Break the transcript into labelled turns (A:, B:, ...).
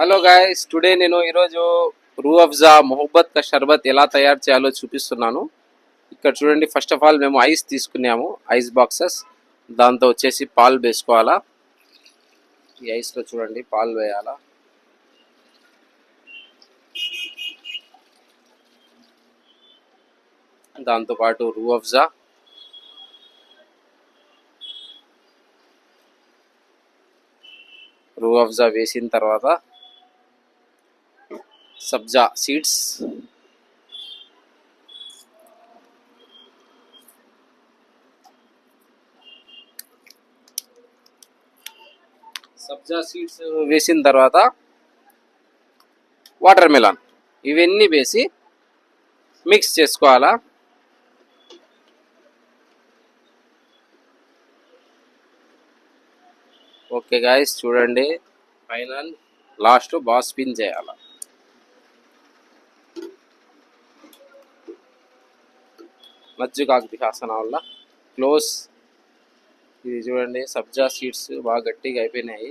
A: Hello guys, today నేను ఈరోజు రూ అఫ్జా మొహబ్బత్ కా షర్బత్ ఎలా తయారు చేయాలో చూపిస్తున్నాను. ఇక్కడ చూడండి, ఫస్ట్ ఆఫ్ ఆల్ మేము ఐస్ తీసుకున్నాము, ఐస్ బాక్సెస్. దాంతో వచ్చేసి పాలు వేసుకోవాలా. ఈ ఐస్లో చూడండి పాలు వేయాలా. దాంతోపాటు రూ అఫ్జా వేసిన తర్వాత సబ్జా సీడ్స్, వేసిన తర్వాత వాటర్ మెలాన్, ఇవన్నీ వేసి మిక్స్ చేసుకోవాలా. ఓకే గాయస్, చూడండి ఫైనల్ లాస్ట్ బాగా స్పిన్ చేయాలి. మజ్జిగాకు దిహాసన వల్ల క్లోజ్. ఇది చూడండి, సబ్జా సీడ్స్ బాగా గట్టిగా అయిపోయినాయి.